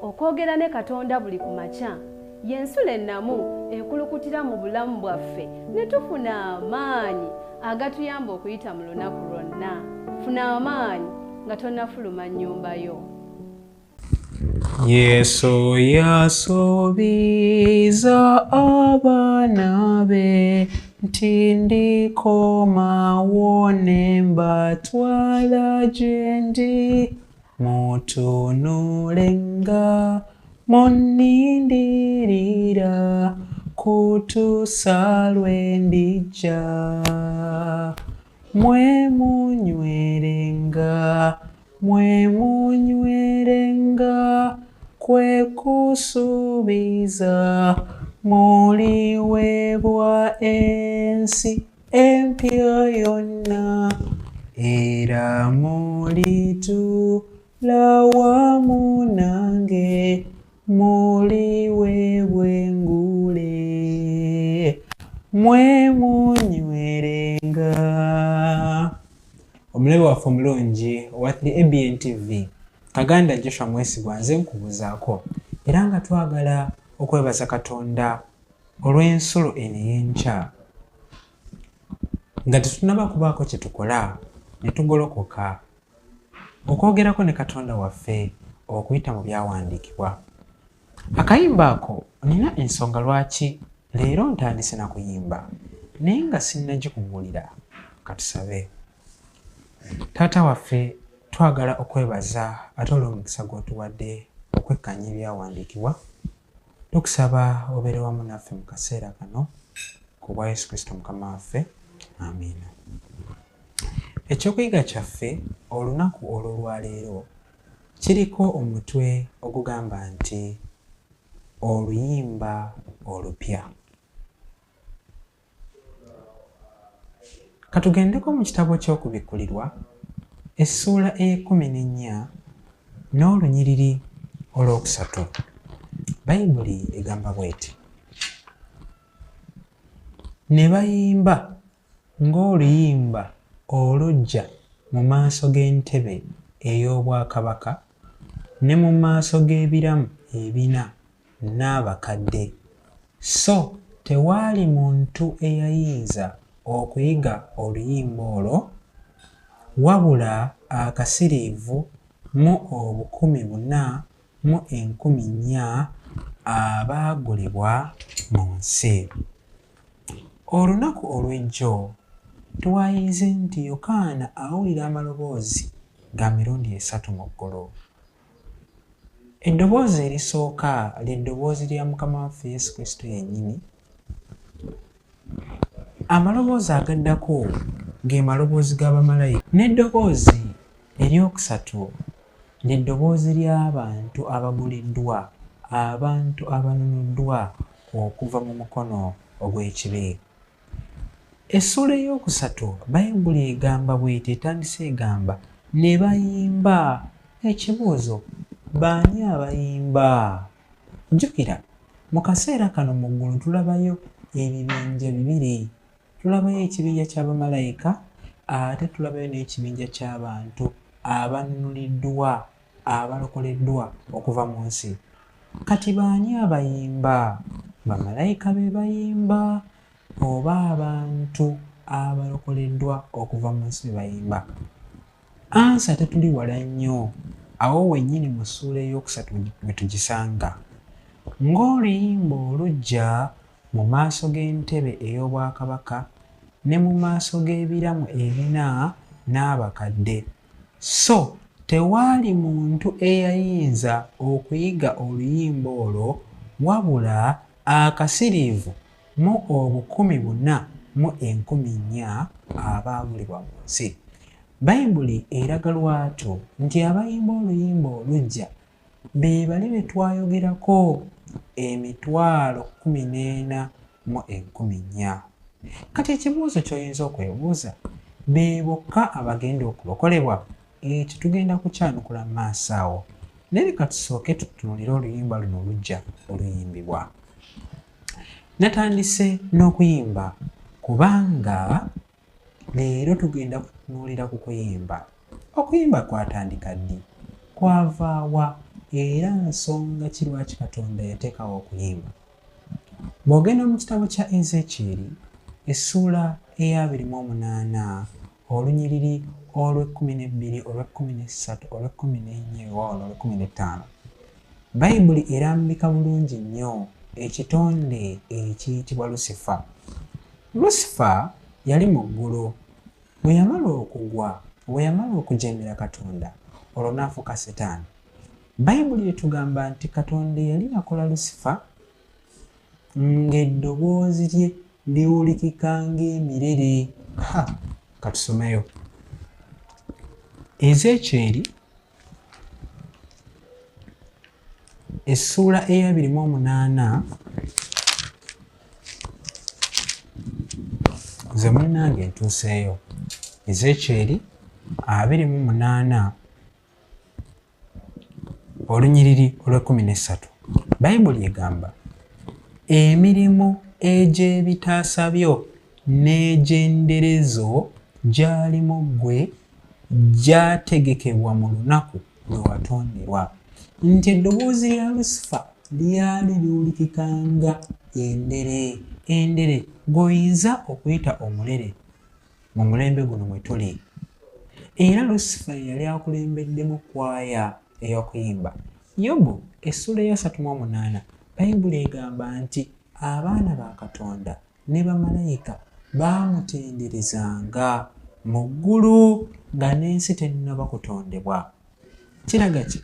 okwogera ne Katonda buli ku makya y'ensula ennamu ekulukutira mu bulamu bwaffe ne tufuna amaanyi agatuyamba okuyita mu lunaku lwonna. Funa amaanyi nga tonnafuluma nnyumba yo. Yesu yasuubiza abaana be nti ndikomawo ne mbatwala gye ndi, mutunulenga munnindirira kutuusa lwe ndijja, mwe munywerenga kwe kusuubiza muliweebwa ensi empya yonna, era mulituula wamu nange muliweebwa engule, mwe munywerenga. Omulabe waffe omulungi owa 3ABN TV Kaganda Joshua Mwesigwa nze nkubuzaako, era nga twagala okwebaza Katonda olw'ensulo eno ey'enkya nga tetunaba kubaako kye tukola ne tugolokoka okwogerako ne Katonda waffe okuyita mu byawandiikibwa. Akayimba ako nina ensonga lwaki leero ntandise na kuyimba naye nga sinnagikugulira. Katusabe. Taata waffe, twagala okwebaza ate olw'omukisa gw'otuwadde okwekkanya ebyawandiikibwa. Tukusaba obeere wamu naffe mu kaseera kano ku bwa Yesu Kristo Mukama waffe. Amiina. Ekyokuyiga kyaffe olunaku olw'olwaleero kiriko omutwe ogugamba nti oluyimba olupya. Katugendeko mu kitabo ky'okubikkulirwa essuula e14 n'olunyiriri olwokusatu. Bayibuli egamba bw'eti: ne bayimba ng'oluyimba olujja mu maaso g'entebe ey'obwakabaka ne mu maaso g'ebiramu ebina n'abakadde, so tewaali muntu eyayinza okuyiga oluyimba olwo wabula akasiriivu mu 4,400 abaagulibwa mu nsi. Olunaku olw'ejjo twayinze nti Yokaana awulira amaloboozi ga mirundi 3 mu ggulu. Eddoboozi erisooka ly'eddoboozi lya Mukama waffe Yesu Kristo yennyini. Amaloboozi agaddako ge maloboozi g'abamalayika, n'eddoboozi eryokusatu ly'eddoboozi ly'abantu abaguliddwa, abantu abanunuddwa okuva mu mukono ogw'ekibi. Essuula ey'okusatu Bayibuli egamba bw'eti, etandise egamba ne bayimba. Ekibuuzo, baani abayimba? Jjukira mu kaseera kano mu ggulu tulabayo ebibinja bibiri. Tulabayo ekibinja ky'abamalayika ate tulabayo n'ekibinja ky'abantu abanunuliddwa, abalokoleddwa okuva mu nsi. Kati baani abayimba? Bamalayika be bayimba oba abantu abalokoleddwa okuva mu nsi be bayimba? Ansa tetuli wala nnyo, awo wennyini mu ssuula ey'okusatu bwe tugisanga. Ng'oluyimba olujja mu maaso g'entebe ey'obwakabaka ne mu maaso g'ebiramu ebina n'abakadde, so tewaali muntu eyayinza okuyiga oluyimba olwo wabula akasiriivu mu 4,400 abaagulibwa mu nsi. Bayibuli eraga lwatu nti abayimba oluyimba olujja be bali be twayogerako 14,100. Kati ekibuuzo ky'oyinza okwebuuza, be bokka abagenda okulokolebwa? Ekyo tugenda kukyanukula mu maaso awo, naye leka tusooke tutunuulire oluyimba luno olujja oluyimbibwa. Natandise n'okuyimba kubanga leero tugenda kutunuulira ku kuyimba. Okuyimba kwatandika ddi? Kwava wa? era nsonga ki lwaki Katonda yateekawo okuyimba. Bw'ogenda mu kitabo kya Ezekyeri essuula eya 28 olunyiriri olw'12, olw'13, olw'14 olw'15, Bayibuli erambika bulungi nnyo ekitonde ekiyitibwa Lusifa. Lusifa yali mu ggulu. Bwe yamala okugwa, bwe yamala okujeemera Katonda, olwo n'afuuka Setaani. Bayibuli etugamba nti Katonda yali akola Lusifa ng'eddoboozi lye liwulikika ng'emirere. Katusomeyo. Ezekyeri essuula eya 28 nze munnange ntuuseeyo. Ezekyeri 28 olunyiriri olw'13. Bayibuli egamba emirimu egy'ebitaasa byo n'egy'enderezo gyalimu ggwe gyategekebwa mu lunaku lwe watonderwa. Nti eddoboozi lya Lusifa lyali liwulikikanga endere gw'oyinza okuyita omulere mu mulembe guno mwe tuli. Era Lusifa yali akulembeddemu kwaya ey'okuyimba. Yobu essuula ya 38 Bayibuli egamba nti abaana ba Katonda ne bamalayika baamutenderezanga mu ggulu nga n'ensi tennaba kutondebwa. Kiraga ki?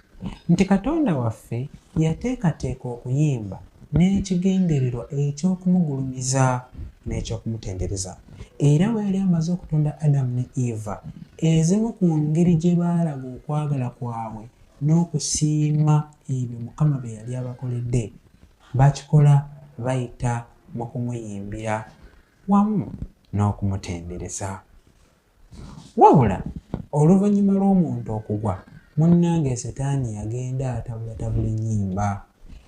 Nti Katonda waffe yateekateeka okuyimba n'ekigendererwa eky'okumugulumiza n'eky'okumutendereza. Era bwe yali amaze okutonda Adamu ne Eva, ezimu ku ngeri gye baalaga okwagala kwabwe n'okusiima ebyo Mukama bye yali abakoledde, bakikola bayita mu kumuyimbira wamu n'okumutendereza. Wabula oluvannyuma lw'omuntu okugwa, munnange Setaani yagenda atabulatabula ennyimba.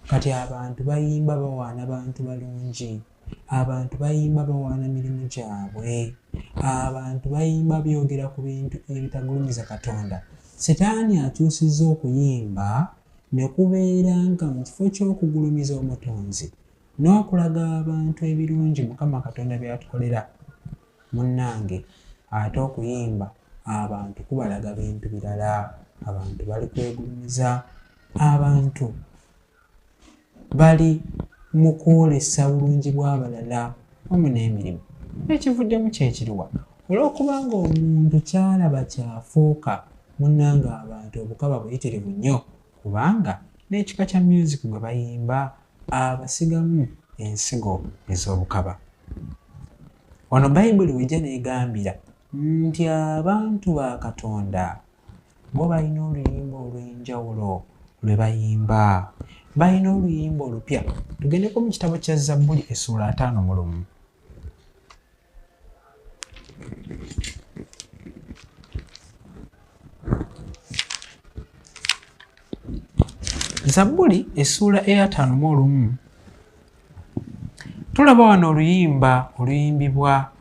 Kati abantu bayimba bawaana bantu balungi, abantu bayimba bawaana mirimu gyabwe, abantu bayimba byogera ku bintu ebitagulumiza Katonda. Setaani akyusizza okuyimba ne kubeera nga mu kifo ky'okugulumiza Omutonzi n'okulaga abantu ebirungi Mukama Katonda by'atukolera. Munnange ate okuyimba abantu kubalaga bintu birala. Abantu bali kwegulumiza, abantu bali mu kwolesa bulungi bw'abalala wamu n'emirimu. Ekivuddemu kyekiruwa? Olw'okubanga omuntu kyalaba kyafuuka, munnange abantu obukaba buyitirivu nnyo, kubanga n'ekika kya music gwe bayimba abasigamu ensigo ez'obukaba. Wano Bayibuli wejja neegambira nti abantu ba Katonda bo balina oluyimba olw'enjawulo lwe bayimba. Balina oluyimba olupya. Tugendeko mu kitabo kya Zabbuli essuula 51. Zabbuli essuula eya 51 tulaba wano oluyimba oluyimbibwa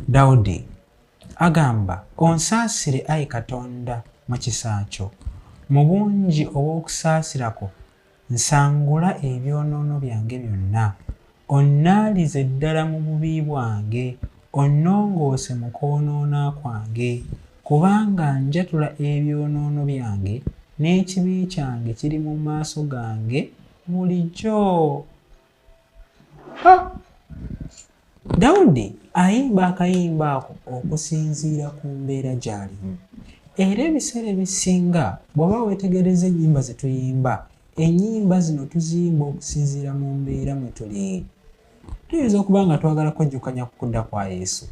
Dawudi. Agamba, onsaasire ayi Katonda mu kisa kyo, mu bungi obw'okusaasirako nsangula ebyonoono byange byonna, onnaalize ddala mu bubi bwange, onnongoose mu kwonoona kwange, kubanga njatula ebyonoono byange n'ekibi kyange kiri mu maaso gange bulijjo. Dawudi ayimba akayimba ako okusinziira ku mbeera gy'alimu. Era ebiseera ebisinga bw'oba weetegereza ennyimba ze tuyimba, ennyimba zino tuziyimba okusinziira mu mbeera mwe tuli. Tuyinza okuba nga twagala kwejjukanya ku kudda kwa Yesu.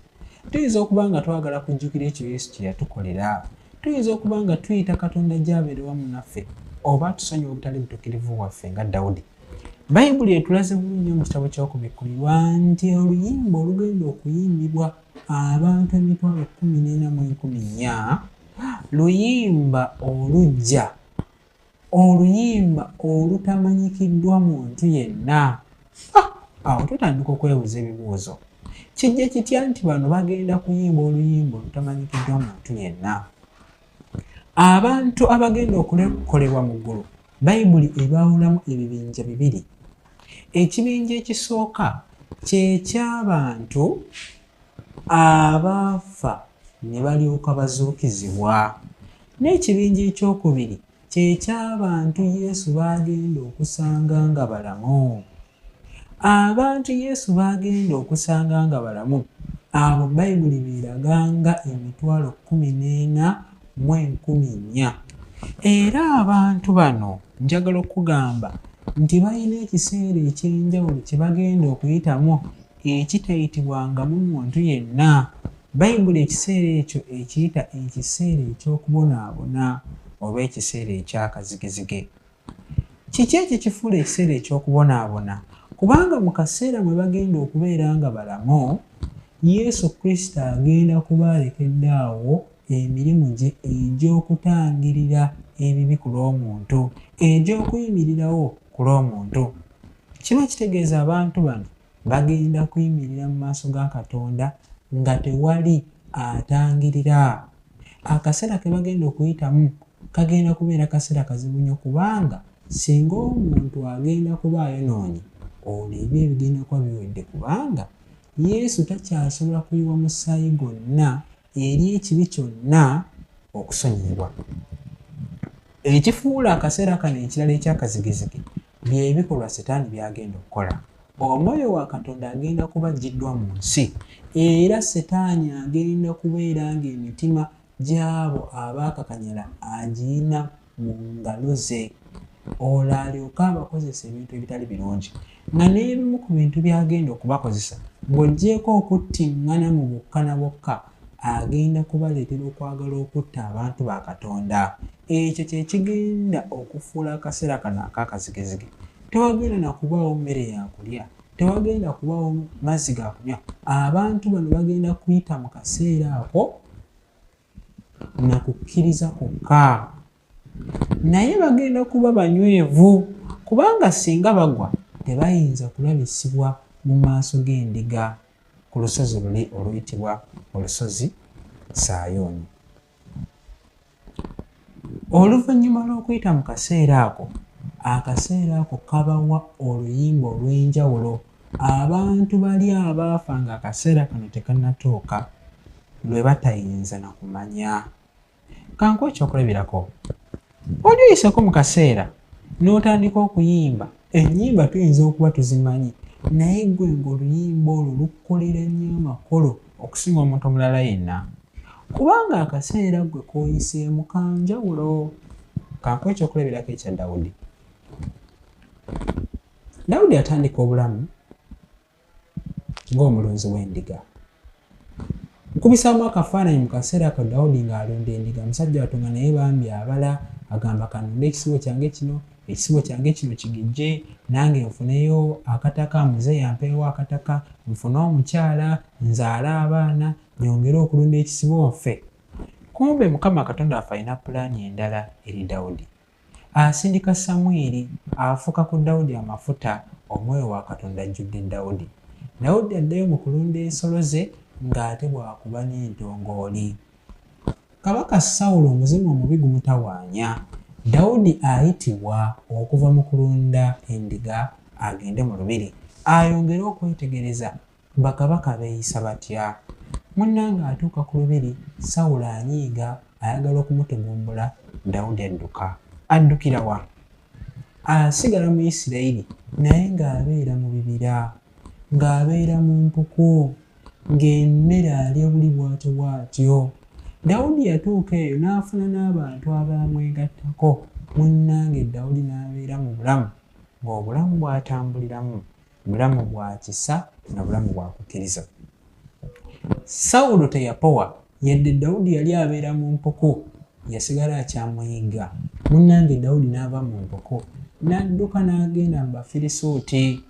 Tuyinza okuba nga twagala kujjukira ekyo Yesu kye yatukolera. Tuyinza okuba nga tuyita Katonda gy'abeera wamu naffe, oba tusonyiwa obutali butuukirivu waffe nga Dawudi. Bayibuli etulaze bulungi mu kitabo ky'Okubikkulirwa nti oluyimba olugenda okuyimbibwa abantu 14,104 luyimba olujja, oluyimba olutamanyikiddwa muntu yenna. Awo tutandika okwebuuza ebibuuzo. Kijja kitya nti bano bagenda kuyimba oluyimba olutamanyikiddwa muntu yenna? abantu abagenda okukolebwa mu ggulu bayibuli ebaawulamu ebibinja bibiri. Ekibinja ekisooka kye ky'abantu abaafa ne balyoka bazuukizibwa, n'ekibinja ekyokubiri kye ky'abantu Yesu bagenda okusanga nga balamu. Abantu Yesu bagenda okusanga nga balamu, abo bayibuli beeraganga 14,114. Era abantu bano njagala okugamba nti balina ekiseera ekyenjawulo kye bagenda okuyitamu ekitayitibwangamu muntu yenna. Bayibuli ekiseera ekyo ekiyita ekiseera eky'okubonaabona oba ekiseera eky'akazigizige. Kiki ekyo kifuula ekiseera eky'okubonaabona? Kubanga mu kaseera mwe bagenda okubeera nga balamu, Yesu Kristo agenda kubalekedde awo emirimu gye egy'okutangirira ebibi ku lw'omuntu, egy'okuyimirirawo ku lw'omuntu. Kino kitegeeza abantu bano bagenda kuyimirira mu maaso ga Katonda nga tewali atangirira. Akaseera ke bagenda okuyitamu kagenda kubeera kaseera kazibu nnyo, kubanga singa omuntu agenda kuba ayonoonye, olwo ebyo ebigenda kuba biwedde, kubanga Yesu takyasobola kuyiwa musaayi gwonna eri ekibi kyonna okusonyiyibwa. Ekifuula akaseera kano ekirala ekyakazigizigi by'ebikolwa Setaani by'agenda okukola. Omwoyo wa Katonda agenda kuba aggiddwa mu nsi, era Setaani agenda kubeera ng'emitima gy'abo abaakakanyala agiyina mu ngalo ze, olwo alyoke abakozesa ebintu ebitali birungi. Nga n'ebimu ku bintu by'agenda okubakozesa ng'oggyeko okuttiŋŋana mu bokka na bokka, agenda kubaleetera okwagala okutta abantu ba Katonda. Ekyo kye kigenda okufuula akaseera kano ak'akazigizigi. Tewagenda na kubaawo mmere ya kulya, tewagenda kubaawo mazzi ga kunywa. Abantu bano bagenda kuyita mu kaseera ako na kukkiriza kwokka, naye bagenda kuba banywevu, kubanga singa bagwa tebayinza kulabisibwa mu maaso g'endiga ku lusozi luli oluyitibwa olusozi Sayuuni. Oluvannyuma lw'okuyita mu kaseera ako, akaseera ako kabawa oluyimba olw'enjawulo. Abantu bali abaafa nga akaseera kano tekannatuuka lwe batayinza na kumanya. Kankuwa ekyokulabirako, oli oyiseko mu kaseera n'otandika okuyimba ennyimba tuyinza okuba tuzimanyi, naye gwe ng'oluyimba olwo lukkolera nnyo amakolo okusinga omuntu omulala yenna, kubanga akaseera gwe k'oyiseemu kanjawulo. Kankuwa ekyokulabirako ekya Dawudi. Dawudi atandika obulamu ng'omulunzi w'endiga. Nkubisaamu akafaananyi mu kaseera ako Dawudi ng'alunda endiga. Omusajja watunga naye bambi abala, agamba kanunde ekisibo kyange kino, ekisibo kyange kino kigijje, nange nfuneyo akataka, muze yampeewo akataka, nfune omukyala, nzaale abaana, nyongere okulunda ekisibo nfe. Kumbe Mukama Katonda waffe alina pulaani endala eri Dawudi. Asindika Samwiri afuka ku Dawudi amafuta, omwoyo wa Katonda ajjudde Dawudi. Dawudi addayo mu kulunda ensolo ze ng'ate bwakuba n'entongooli. Kabaka Sawulo omuzimu omubi gumutawaanya. Dawudi ayitibwa okuva mu kulunda endiga agende mu lubiri, ayongere okwetegereza bakabaka beeyisa batya. Munnange atuuka ku lubiri, Sawulo anyiiga, ayagala okumutegumbula, Dawudi adduka. Addukira wa? Asigala mu Isirayiri naye ng'abeera mu bibira, ng'abeera mu mpuku, ng'emmere alya buli bw'atyo bw'atyo. Dawudi yatuuka eyo n'afuna n'abantu abaamwegattako. Munnange Dawudi n'abeera mu bulamu, ng'obulamu bw'atambuliramu bulamu bwa kisa na bulamu bwa kukkiriza. Sawulo teyapowa, yadde Dawudi yali abeera mu mpuku, yasigala akyamuyigga. Munnange Dawudi n'ava mu mpuku n'adduka n'agenda mu Bafirisuuti.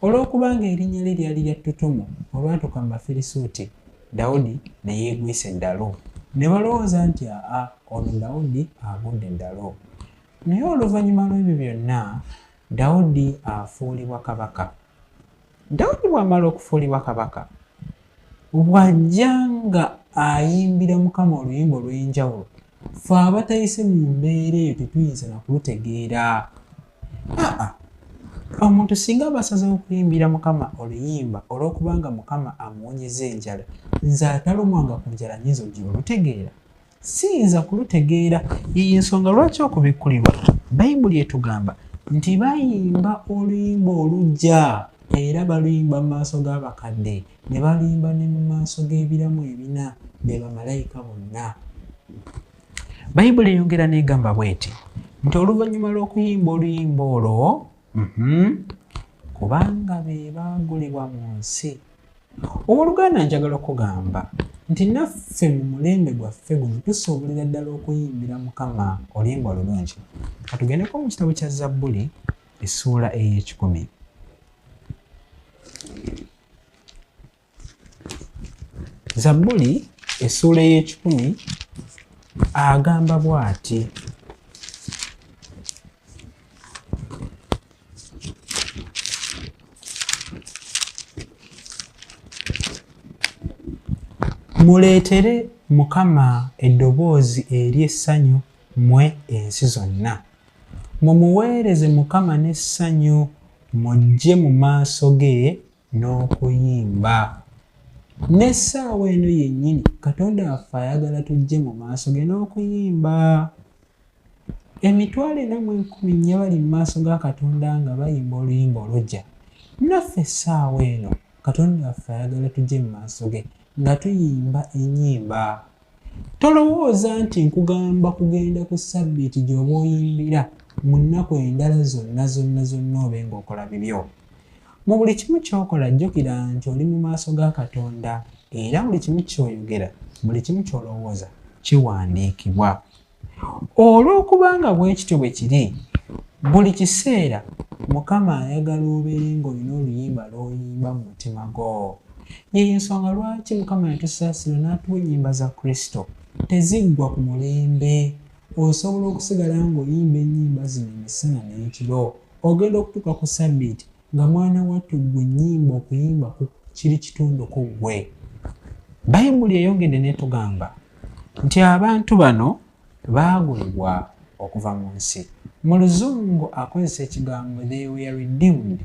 Olw'okubanga erinnya lye lyali lya ttutumu, olwatuuka mu Bafirisuuti, Dawudi ne yeegwisa eddalu. Ne balowooza nti ono Dawudi agudde eddalu. Naye oluvannyuma lw'ebyo byonna, Dawudi afuulibwa kabaka. Dawudi bw'amala okufuulibwa kabaka, bw'ajja nga ayimbira Mukama oluyimba olw'enjawulo, ffe abatayise mu mbeera eyo tetuyinza na kulutegeera. Omuntu singa basazeho okuyimbira Mukama oluyimba olw'okubanga Mukama amuwonyeza enjala, nze atalumwanga ku njala nyinza ogiba olutegeera? Siyinza kulutegeera. Yiyo ensonga lwaki okubikkulirwa Bayibuli etugamba nti bayimba oluyimba olujja era baluyimba mu maaso g'abakadde ne baluyimba ne mu maaso g'ebiramu ebina be bamalayika bonna. Bayibuli eyongera n'egamba bw'eti nti oluvannyuma lw'okuyimba oluyimba olwo kubanga be baagulibwa mu nsi. Owooluganda njagala okugamba nti naffe mu mulembe gwaffe guno tusobolera ddala okuyimbira Mukama oluyimba olulungi. Katugendeko mu kitabo kya Zabbuli essuula ey'ekikumi. Zabbuli essuula ey'ekikumi agamba bw'ati: muleetere Mukama eddoboozi ery'essanyu mmwe ensi zonna. Mumuweereze Mukama n'essanyu, mujje mu maaso ge n'okuyimba. N'essaawa eno yennyini Katonda waffe ayagala tujje mu maaso ge n'okuyimba. Emitwalo 40,000 bali mu maaso ga Katonda nga bayimba oluyimba olujja. Naffe essaawa eno Katonda waffe ayagala tujje mu maaso ge nga tuyimba ennyimba. Tolowooza nti nkugamba kugenda ku Ssabbiiti gy'oba oyimbira mu nnaku endala zonna obe ng'okola bibyo. Mu buli kimu ky'okola jjukira nti oli mu maaso ga Katonda era buli kimu ky'oyogera, buli kimu ky'olowooza kiwandiikibwa. Olw'okubanga bwe kityo bwe kiri, buli kiseera Mukama ayagala obeere ng'olina oluyimba lw'oyimba mu mutima gwo. Yeyo ensonga lwaki Mukama yatusaasira n'atuwa ennyimba za Kristo. Teziggwa ku mulembe. Osobola okusigala ng'oyimba ennyimba zino emisana n'ekiro. Ogenda okutuuka ku Ssabbiiti nga mwana wattu ggwe ennyimba okuyimba kiri kitundu ku ggwe. Bayibuli eyongedde n'etugamba nti abantu bano baagulibwa okuva mu nsi. Mu Luzungu akozesa ekigambo they were redeemed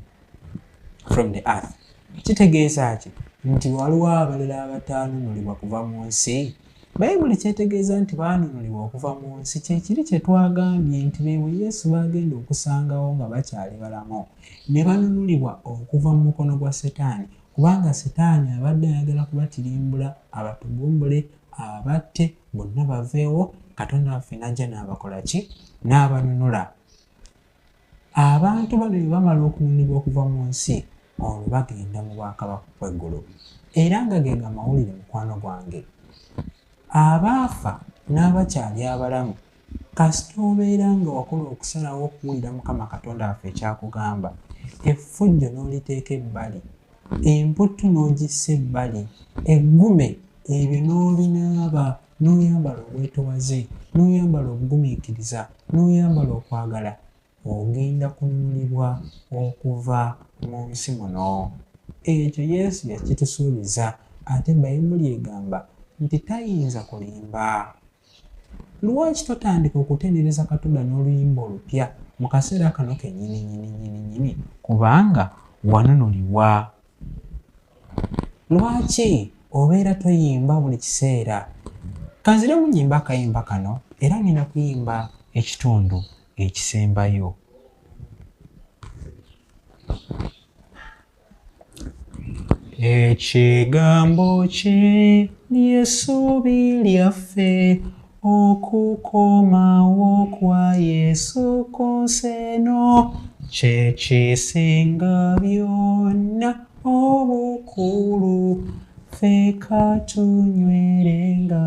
from the earth. Kitegeeza ki? Nti waliwo abalala abataalunulibwa kuva mu nsi. Bayibuli kyetegeeza nti baanunulibwa okuva mu nsi. Kyekiri kye twagambye nti beebwe Yesu baagenda okusangawo nga bakyali balamu ne banunulibwa okuva mu mukono gwa Setaani, kubanga Setaani abadde ayagala kubatirimbula, abatugumbule, abatte, bonna baveewo. Katonda waffe n'ajja n'abakola ki? N'abanunula. Abantu bano bwe bamala okununulibwa okuva mu nsi, olwo bagenda mu bwakabaka bw'eggulu. Era nga ge mawulire mukwano gwange, abaafa n'abakyali abalamu, kasita obeera nga wakola okusalawo okuwulira Mukama Katonda waffe ekyakugamba, effujjo n'oliteeka ebbali, emputtu n'ogissa ebbali, eggume ebyo n'obinaaba, n'oyambala obwetowaze, n'oyambala obugumiikiriza, n'oyambala okwagala, ogenda kununulibwa okuva mu nsi muno. Ekyo Yesu yakitusuubiza, ate Bayibuli egamba nti tayinza kulimba. Lwaki totandika okutendereza Katonda n'oluyimba olupya mu kaseera kano kennyini? Kubanga wanunulibwa. Lwaki obeera toyimba buli kiseera? Kanziremu nnyimba akayimba kano era ngenda kuyimba ekitundu ekisembayo. Ekigambo kye ly'essuubi lyaffe, okukomawo kwa Yesu ku nsi eno, kye kisinga byonna obukulu, ffe katunywerenga.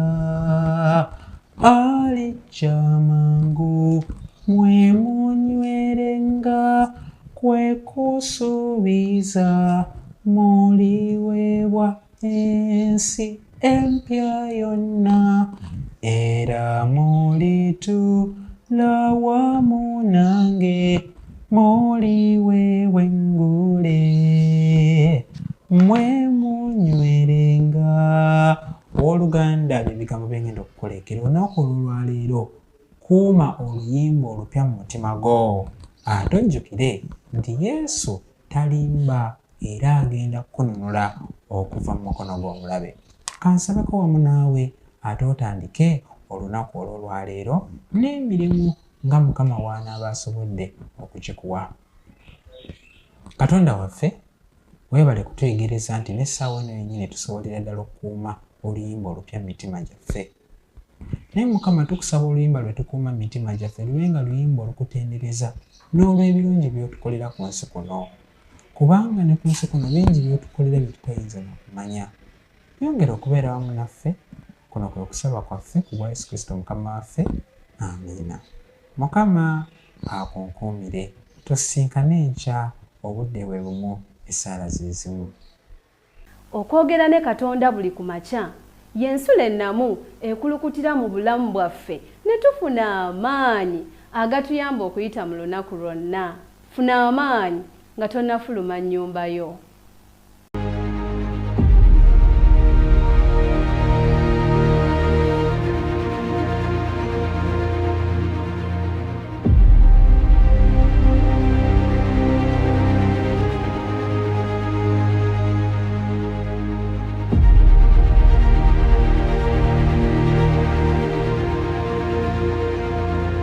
Alijja mangu mwe munywerenga, kwe kusuubiza muliweebwa ensi empya yonna, era mulituula wamu nange, muliweebwa engule mwe munywerenga. Owooluganda bye bigambo bye ngenda okukolekera olunaku olwaleero. kuuma oluyimba olupya mu mutima gwo. Ate ojjukire nti Yesu talimba era agenda kukununula okuva mu mukono gw'omulabe. Kansabeko wamu naawe ate otandike olunaku olw'olwaleero n'emirimu nga Mukama w'anaaba asobodde okukikuwa. Katonda waffe weebale kututegeereza nti n'essaawa eno yennyini tusobolera ddala okukuuma oluyimba olupya mu mitima gyaffe. Naye Mukama tukusaba oluyimba lwe tukuuma mu mitima gyaffe lube nga luyimba olukutendereza n'olw'ebirungi by'otukolera ku nsi kuno. Kubanga ne ku nsi kuno bingi by'otukolera bye tutayinza n'okumanya. Yongera okubeera wamu naffe, kuno kwe kusaba kwaffe ku bwa Yesu Kristo Mukama waffe. Amiina. Mukama akunkuumire. Tusisinkane enkya obudde bwe bumu essaala ze zimu. Okwogera ne Katonda buli ku makya y'ensula ennamu ekulukutira mu bulamu bwaffe ne tufuna amaanyi agatuyamba okuyita mu lunaku lwonna. Funa amaanyi nga tonnafuluma nnyumba yo.